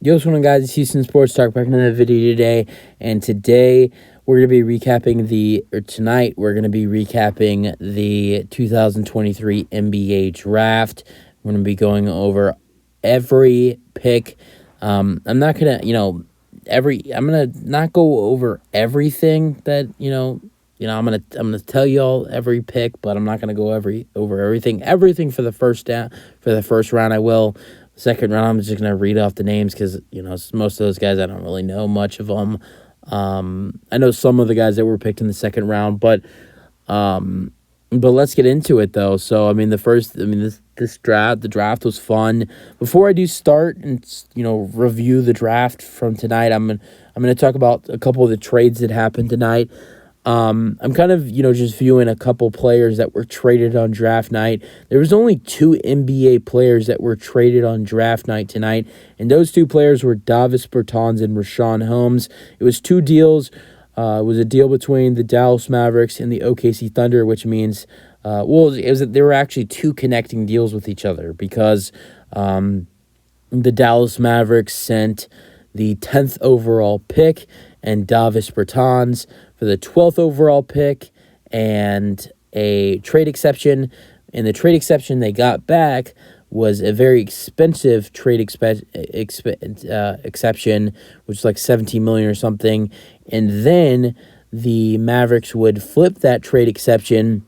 Yo, what's going on, guys? It's Houston Sports Talk back in the video today, and today we're going to be tonight we're going to be recapping the 2023 NBA Draft. We're going to be going over every pick. I'm not gonna, I'm gonna not go over everything that I'm gonna tell you all every pick, but I'm not gonna go over everything for the first round. I will. Second round, I'm just gonna read off the names because most of those guys I don't really know much of them. I know some of the guys that were picked in the second round, but let's get into it though. So the draft was fun. Before I do start and review the draft from tonight, I'm gonna talk about a couple of the trades that happened tonight. I'm kind of, just viewing a couple players that were traded on draft night. There was only two NBA players that were traded on draft night tonight, and those two players were Davis Bertans and Richaun Holmes. It was two deals. It was a deal between the Dallas Mavericks and the OKC Thunder, which means, there were actually two connecting deals with each other because the Dallas Mavericks sent the 10th overall pick and Davis Bertans for the 12th overall pick and a trade exception. And the trade exception they got back was a very expensive exception, which is like $17 million or something. And then the Mavericks would flip that trade exception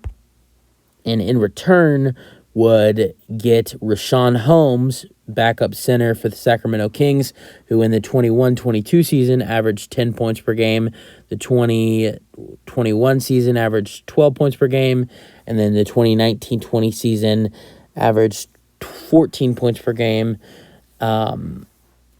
and in return would get Richaun Holmes, backup center for the Sacramento Kings, who in the 21-22 season averaged 10 points per game, the 2021 season averaged 12 points per game, and then the 2019-20 season averaged 14 points per game. And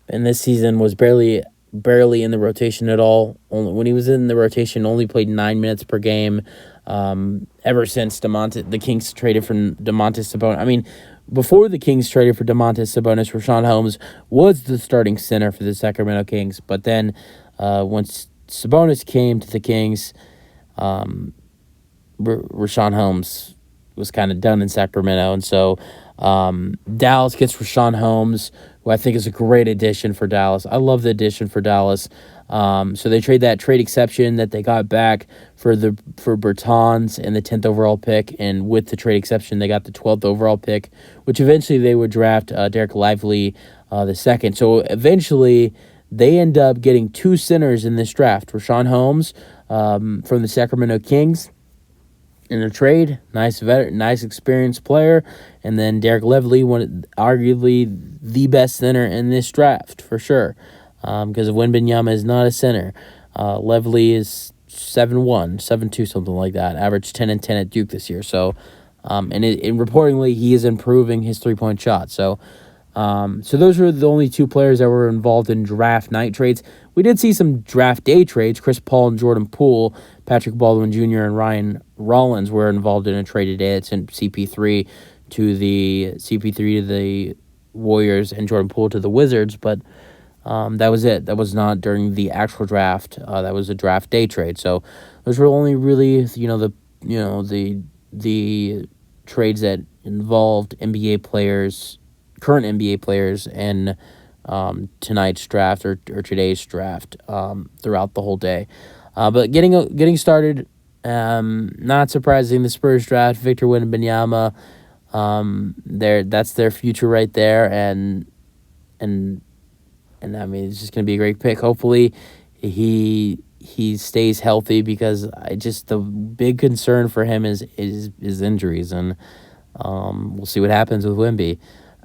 this season was barely in the rotation at all. Only when he was in the rotation, only played 9 minutes per game. Ever since the Kings traded for Domantas Sabonis. Before the Kings traded for Domantas Sabonis, Richaun Holmes was the starting center for the Sacramento Kings. But then, once Sabonis came to the Kings, Richaun Holmes was kind of done in Sacramento, and so Dallas gets Richaun Holmes, who I think is a great addition for Dallas. I love the addition for Dallas. So they trade that trade exception that they got back for Bertans and the 10th overall pick, and with the trade exception, they got the 12th overall pick, which eventually they would draft Derek Lively the second. So eventually, they end up getting two centers in this draft: Richaun Holmes from the Sacramento Kings in a trade, nice experienced player, and then Derek Lively, arguably the best center in this draft for sure, because Wembanyama is not a center. Lively is 7'1", 7'2", something like that. Averaged 10 and 10 at Duke this year. So, and reportedly he is improving his 3-point shot. So those were the only two players that were involved in draft night trades. We did see some draft day trades. Chris Paul and Jordan Poole, Patrick Baldwin Jr. and Ryan Rollins were involved in a trade today. It sent CP3 to the Warriors and Jordan Poole to the Wizards, but that was it. That was not during the actual draft. That was a draft day trade. So those were only really the trades that involved NBA players, current NBA players, and tonight's draft or today's draft throughout the whole day. But getting started, not surprising, the Spurs draft Victor Wembanyama. That's their future right there, and it's just gonna be a great pick. Hopefully, he stays healthy because the big concern for him is injuries, and we'll see what happens with Wemby.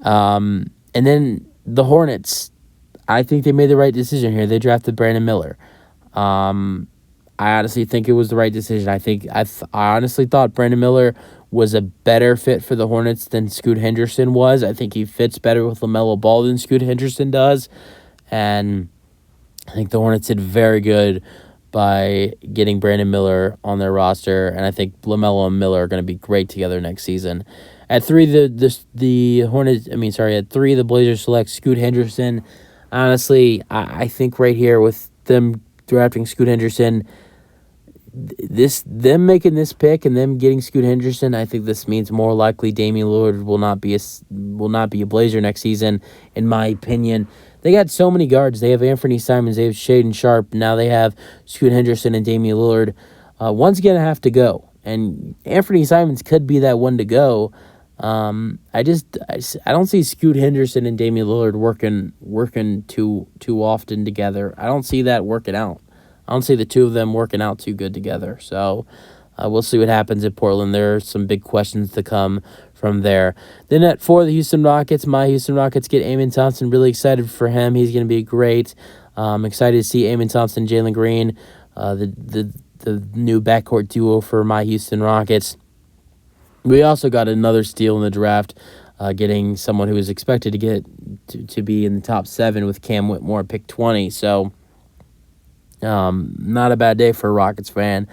And then the Hornets, I think they made the right decision here. They drafted Brandon Miller. I honestly think it was the right decision. I honestly thought Brandon Miller was a better fit for the Hornets than Scoot Henderson was. I think he fits better with LaMelo Ball than Scoot Henderson does. And I think the Hornets did very good by getting Brandon Miller on their roster. And I think LaMelo and Miller are going to be great together next season. At 3, the Blazers select Scoot Henderson. Honestly, I think right here with them drafting Scoot Henderson, them making this pick and them getting Scoot Henderson, I think this means more likely Damian Lillard will not be a Blazer next season, in my opinion. they got so many guards. They have Anthony Simons, they have Shaden Sharp. Now they have Scoot Henderson and Damian Lillard. One's going to have to go. And Anthony Simons could be that one to go. I don't see Scoot Henderson and Damian Lillard working too often together. I don't see that working out. I don't see the two of them working out too good together. So we'll see what happens at Portland. There are some big questions to come from there. Then at 4, the Houston Rockets. My Houston Rockets get Amen Thompson. Really excited for him. He's going to be great. Excited to see Amen Thompson, Jalen Green, the new backcourt duo for my Houston Rockets. We also got another steal in the draft, getting someone who was expected to get to be in the top 7 with Cam Whitmore, pick 20. So not a bad day for a Rockets fan.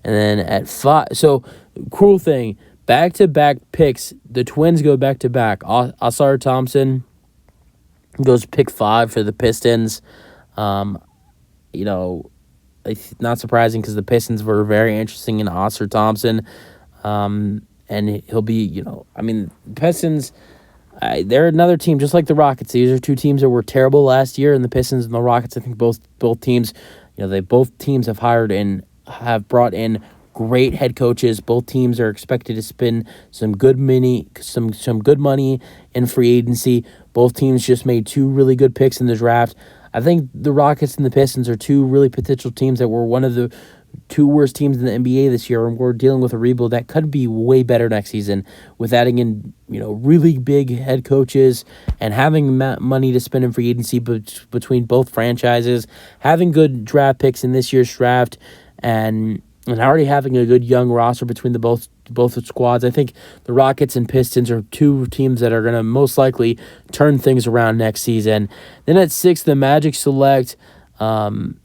And then at 5, so cool thing, back-to-back picks. The Twins go back-to-back. Ausar Thompson goes pick 5 for the Pistons. Not surprising because the Pistons were very interesting in Ausar Thompson. And he'll be, the Pistons, they're another team just like the Rockets. These are two teams that were terrible last year, and the Pistons and the Rockets, I think both teams, both teams have brought in great head coaches. Both teams are expected to spend some good money in free agency. Both teams just made 2 really good picks in the draft. I think the Rockets and the Pistons are 2 really potential teams that were one of the 2 worst teams in the NBA this year, and we're dealing with a rebuild that could be way better next season with adding in, really big head coaches and having money to spend in free agency between both franchises, having good draft picks in this year's draft, and already having a good young roster between the both squads. I think the Rockets and Pistons are 2 teams that are going to most likely turn things around next season. Then at 6, the Magic select Anthony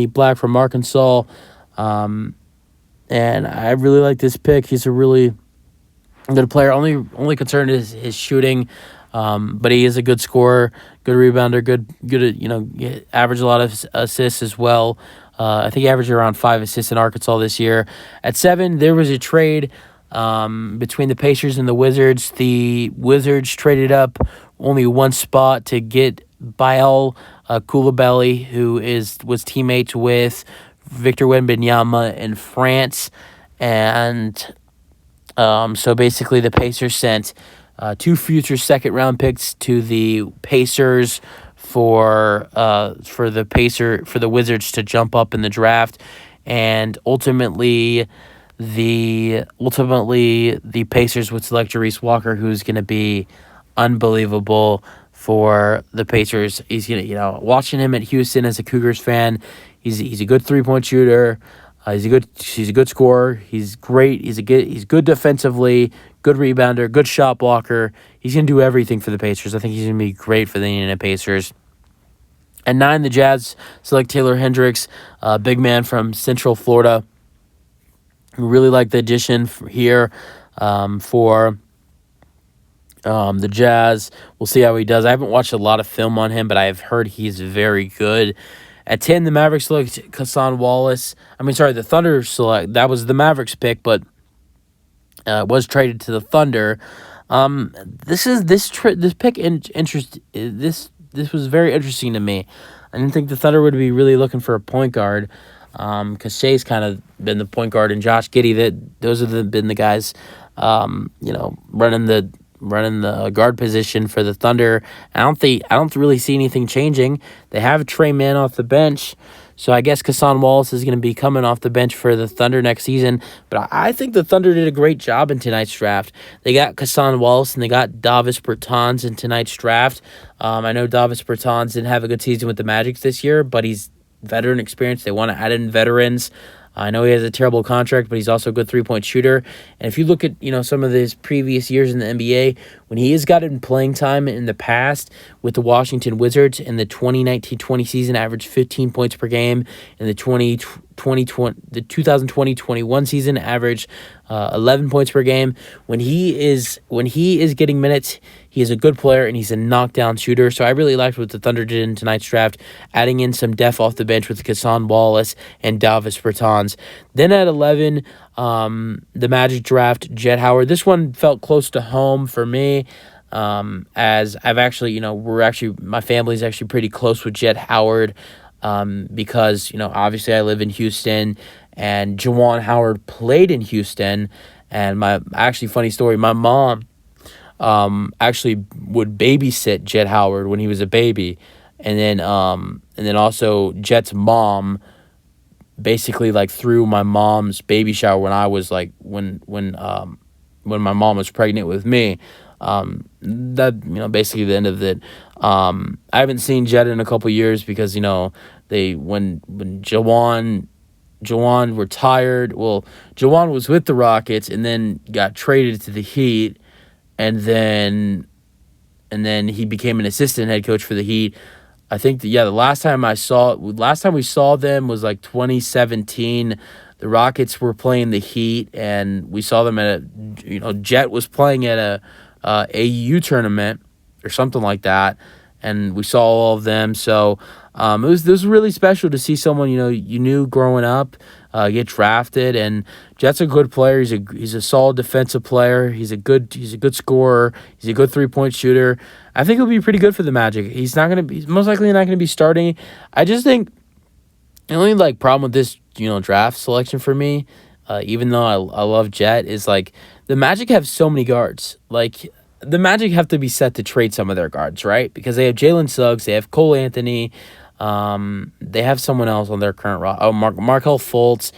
Black from Arkansas. And I really like this pick. He's a really good player. Only concern is his shooting. But he is a good scorer, good rebounder, good average a lot of assists as well. I think he averaged around 5 assists in Arkansas this year. At 7, there was a trade between the Pacers and the Wizards. The Wizards traded up only 1 spot to get Baal Coulibaly, who was teammates with Victor Wembanyama in France. And so basically the Pacers sent 2 future second-round picks to the Pacers for the Wizards to jump up in the draft, and ultimately the Pacers would select Jarace Walker, who's going to be unbelievable for the Pacers. He's gonna, watching him at Houston as a Cougars fan, he's a good 3-point shooter. He's a good scorer. He's great. He's good defensively, good rebounder, good shot blocker. He's gonna do everything for the Pacers. I think he's gonna be great for the Indiana Pacers. At 9, the Jazz select Taylor Hendricks, big man from Central Florida. Really like the addition here for the Jazz. We'll see how he does. I haven't watched a lot of film on him, but I have heard he's very good. At 10, the Mavericks select Cason Wallace. The Thunder select. That was the Mavericks pick, but was traded to the Thunder. This was very interesting to me. I didn't think the Thunder would be really looking for a point guard, because Shea's kind of been the point guard, and Josh Giddey. Those have been the guys, running the guard position for the Thunder. I don't really see anything changing. They have Trey Mann off the bench, so I guess Cason Wallace is going to be coming off the bench for the Thunder next season. But I think the Thunder did a great job in tonight's draft. They got Cason Wallace and they got Davis Bertans in tonight's draft. I know Davis Bertans didn't have a good season with the Magic this year, but he's veteran experience. They want to add in veterans. I know he has a terrible contract, but he's also a good 3-point shooter. And if you look at, some of his previous years in the NBA, when he has gotten playing time in the past with the Washington Wizards in the 2019-20 season, averaged 15 points per game. In the 2020-21 season, averaged 11 points per game. When he is getting minutes, he is a good player, and he's a knockdown shooter. So I really liked what the Thunder did in tonight's draft, adding in some depth off the bench with Cason Wallace and Davis Bertans. Then at 11, the Magic draft Jett Howard. This one felt close to home for me. As I've actually, my family's actually pretty close with Jet Howard, because, obviously I live in Houston, and Juwan Howard played in Houston. And actually, funny story, my mom actually would babysit Jet Howard when he was a baby. And then also Jet's mom basically like threw my mom's baby shower when I was like when my mom was pregnant with me. That basically the end of it. I haven't seen Jet in a couple years because they when Jawan retired. Well, Jawan was with the Rockets and then got traded to the Heat, and then he became an assistant head coach for the Heat. I think the last time we saw them was like 2017. The Rockets were playing the Heat, and we saw them at Jet was playing at a AU tournament or something like that, and we saw all of them. So it was really special to see someone you knew growing up get drafted. And Jet's a good player. He's a solid defensive player. He's a good scorer. He's a good 3-point shooter. I think he'll be pretty good for the Magic. He's most likely not gonna be starting. I just think the only problem with this draft selection for me, even though I love Jet, is like the Magic have so many guards. Like the Magic have to be set to trade some of their guards, right? Because they have Jalen Suggs, they have Cole Anthony, they have someone else on their current roster. Oh, Markelle Fultz.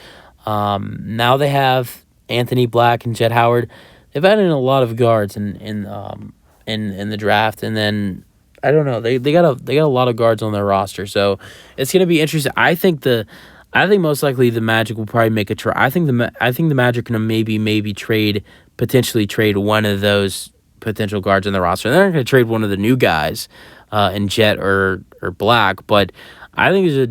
Now they have Anthony Black and Jet Howard. They've added in a lot of guards in the draft, and then I don't know. They got a lot of guards on their roster, so it's gonna be interesting. I think most likely the Magic will probably make a trade. I think the Magic are gonna potentially trade one of those potential guards on the roster. They're not gonna trade one of the new guys, in Jet or Black, but I think there's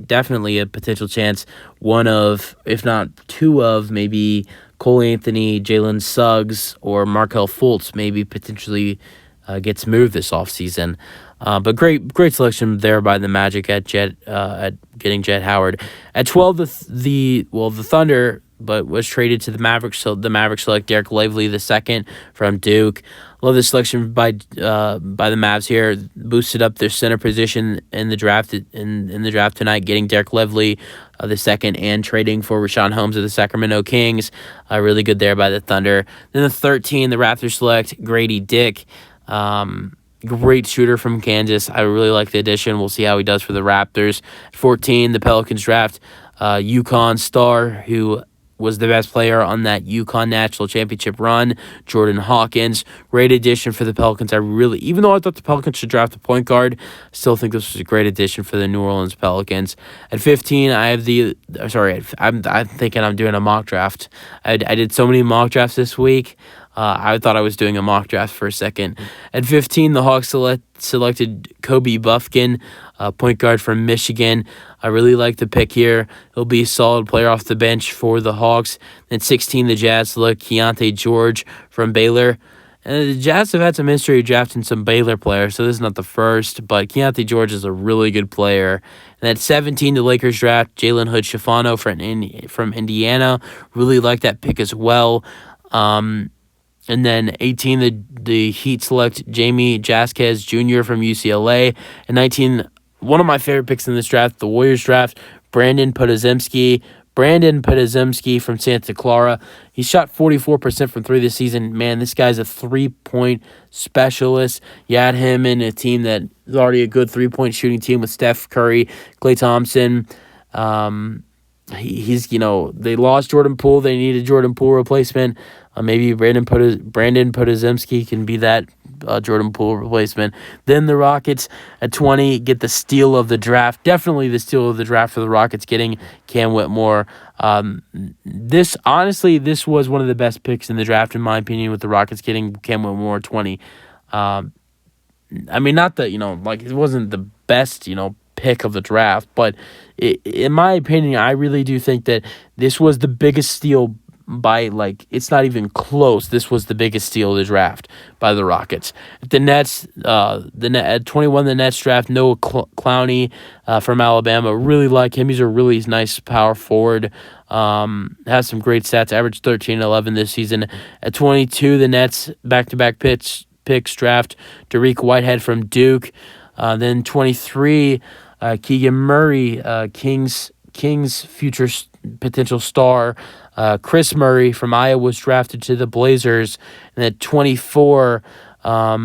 definitely a potential chance one of, if not two of, maybe Cole Anthony, Jalen Suggs, or Markelle Fultz maybe potentially gets moved this offseason. But great selection there by the Magic at getting Jet Howard. At 12, the Thunder, but was traded to the Mavericks. So the Mavericks select Derek Lively II from Duke. Love this selection by the Mavs here. Boosted up their center position in the draft tonight, getting Derek Lively II and trading for Richaun Holmes of the Sacramento Kings. Really good there by the Thunder. Then the 13, the Raptors select Grady Dick. Great shooter from Kansas. I really like the addition. We'll see how he does for the Raptors. 14, the Pelicans draft UConn star, who was the best player on that UConn national championship run, Jordan Hawkins. Great addition for the Pelicans. Even though I thought the Pelicans should draft a point guard, I still think this was a great addition for the New Orleans Pelicans. At 15, I'm thinking I'm doing a mock draft. I did so many mock drafts this week. I thought I was doing a mock draft for a second. At 15, the Hawks selected Kobe Buffkin, point guard from Michigan. I really like the pick here. He'll be a solid player off the bench for the Hawks. Then 16, the Jazz select Keontae George from Baylor. And the Jazz have had some history of drafting some Baylor players, so this is not the first, but Keontae George is a really good player. And at 17, the Lakers draft Jalen Hood-Schifino from Indiana. Really like that pick as well. And then 18, the Heat select Jamie Jaquez Jr. from UCLA. And 19, one of my favorite picks in this draft, the Warriors draft, Brandon Podziemski from Santa Clara. He shot 44% from three this season. Man, this guy's a 3-point specialist. You add him in a team that is already a good 3-point shooting team with Steph Curry, Klay Thompson. They lost Jordan Poole. They need a Jordan Poole replacement. Maybe Brandon Podziemski can be that Jordan Poole replacement. Then the Rockets at 20 get the steal of the draft. Definitely the steal of the draft for the Rockets, getting Cam Whitmore. This was one of the best picks in the draft, in my opinion, with the Rockets getting Cam Whitmore 20. Not that, it wasn't the best, pick of the draft, but in my opinion, I really do think that this was the biggest steal by, it's not even close. This was the biggest steal of the draft by the Rockets. The Nets, at 21, the Nets draft Noah Clowney from Alabama. Really like him. He's a really nice power forward. Has some great stats. Averaged 13-11 this season. At 22, the Nets back-to-back picks picks draft Dariq Whitehead from Duke. Then 23, Keegan Murray, Kings future potential star. Chris Murray from Iowa was drafted to the Blazers. And at 24, a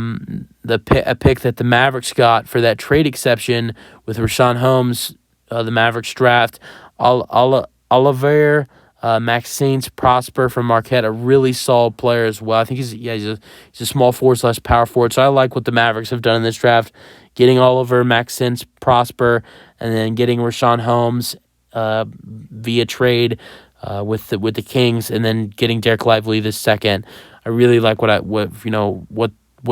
pick that the Mavericks got for that trade exception with Richaun Holmes, the Mavericks draft. Oliver Maxence Prosper from Marquette, a really solid player as well. I think he's a small forward / power forward. So I like what the Mavericks have done in this draft, getting Oliver Maxence Prosper and then getting Richaun Holmes via trade with the Kings, and then getting Derek Lively the second. I really like what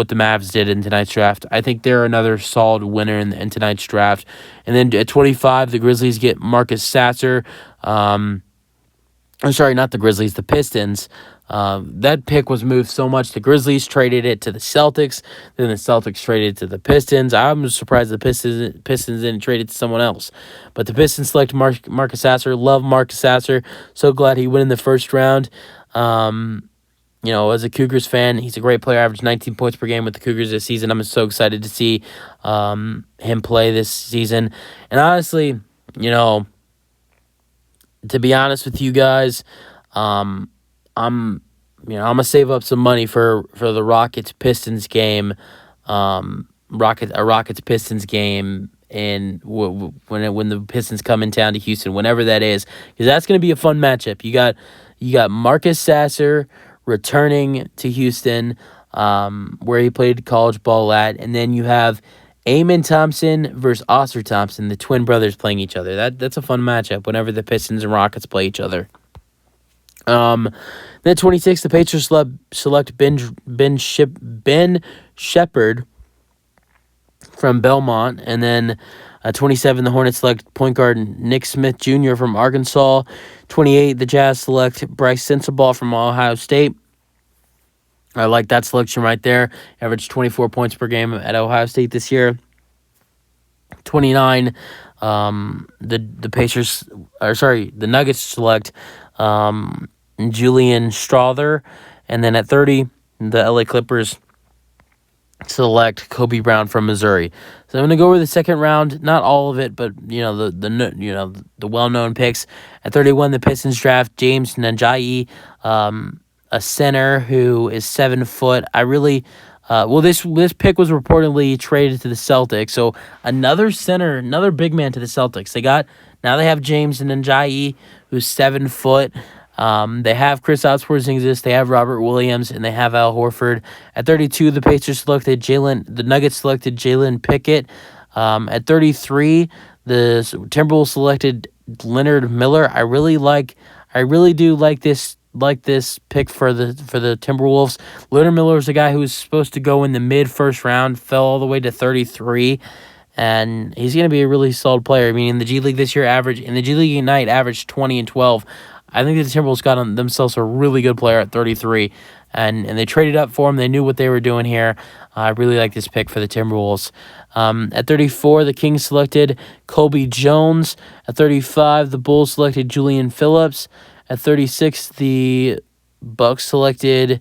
the Mavs did in tonight's draft. I think they're another solid winner in tonight's draft. And then at 25, the Grizzlies get Marcus Sasser. I'm sorry, not the Grizzlies, the Pistons. That pick was moved so much. The Grizzlies traded it to the Celtics. Then the Celtics traded it to the Pistons. I'm surprised the Pistons didn't trade it to someone else. But the Pistons select Marcus Sasser. Love Marcus Sasser. So glad he went in the first round. As a Cougars fan, he's a great player. Averaged 19 points per game with the Cougars this season. I'm so excited to see him play this season. And honestly, to be honest with you guys, I'm gonna save up some money for the Rockets Pistons game, Rockets Pistons game, and when the Pistons come in town to Houston, whenever that is, because that's gonna be a fun matchup. You got Marcus Sasser returning to Houston, where he played college ball at, and then you have Amen Thompson versus Oscar Thompson, the twin brothers playing each other. That's a fun matchup whenever the Pistons and Rockets play each other. Then 26, the Pacers select Ben Shepherd from Belmont, and then 27, the Hornets select point guard Nick Smith Jr. from Arkansas. 28, the Jazz select Bryce Sensabaugh from Ohio State. I like that selection right there. Averaged 24 points per game at Ohio State this year. 29, the Nuggets select Julian Strawther, and then at 30, the LA Clippers select Kobe Brown from Missouri. So I'm going to go over the second round, not all of it, but the well-known picks. At 31, the Pistons draft James Najayi, a center who is 7 foot. I really this pick was reportedly traded to the Celtics. So another center, another big man to the Celtics. Now they have James Najayi, who's 7 foot. They have Kristaps Porzingis, they have Robert Williams, and they have Al Horford. At 32, the Nuggets selected Jalen Pickett. At 33, the Timberwolves selected Leonard Miller. I really do like this pick for the Timberwolves. Leonard Miller is a guy who was supposed to go in the mid-first round, fell all the way to 33, and he's going to be a really solid player. I mean, in the G League this year, in the G League Ignite, averaged 20 and 12. I think the Timberwolves got on themselves a really good player at 33, and they traded up for him. They knew what they were doing here. I really like this pick for the Timberwolves. At 34, the Kings selected Colby Jones. At 35, the Bulls selected Julian Phillips. At 36, the Bucks selected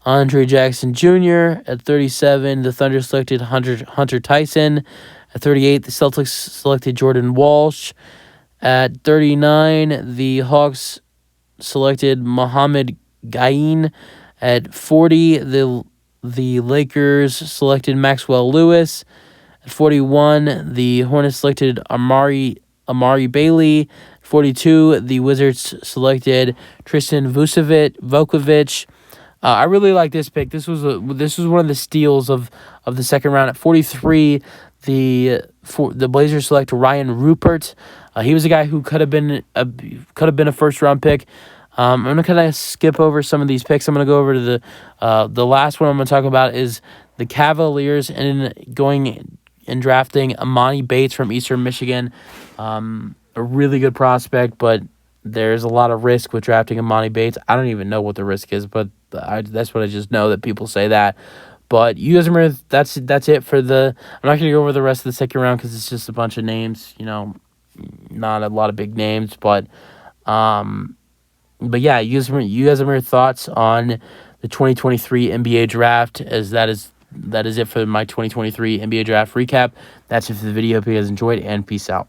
Andre Jackson Jr. At 37, the Thunder selected Hunter Tyson. At 38, the Celtics selected Jordan Walsh. At 39, the Hawks selected Mohamed Gain. At 40, the Lakers selected Maxwell Lewis. At 41, the Hornets selected Amari Bailey. 42, the Wizards selected Tristan Vukovic. I really like this pick. This was one of the steals of the second round. At 43, the Blazers select Ryan Rupert. He was a guy who could have been a first round pick. I'm gonna kind of skip over some of these picks. I'm gonna go over to the last one I'm gonna talk about is the Cavaliers and going and drafting Amani Bates from Eastern Michigan. A really good prospect, but there's a lot of risk with drafting Amani Bates. I don't even know what the risk is, but that's what I just know that people say that. But you guys remember, that's it for the. I'm not going to go over the rest of the second round because it's just a bunch of names. Not a lot of big names, but yeah, you guys remember your thoughts on the 2023 NBA draft, as that is that is it for my 2023 NBA draft recap. That's it for the video. Hope you guys enjoyed, and peace out.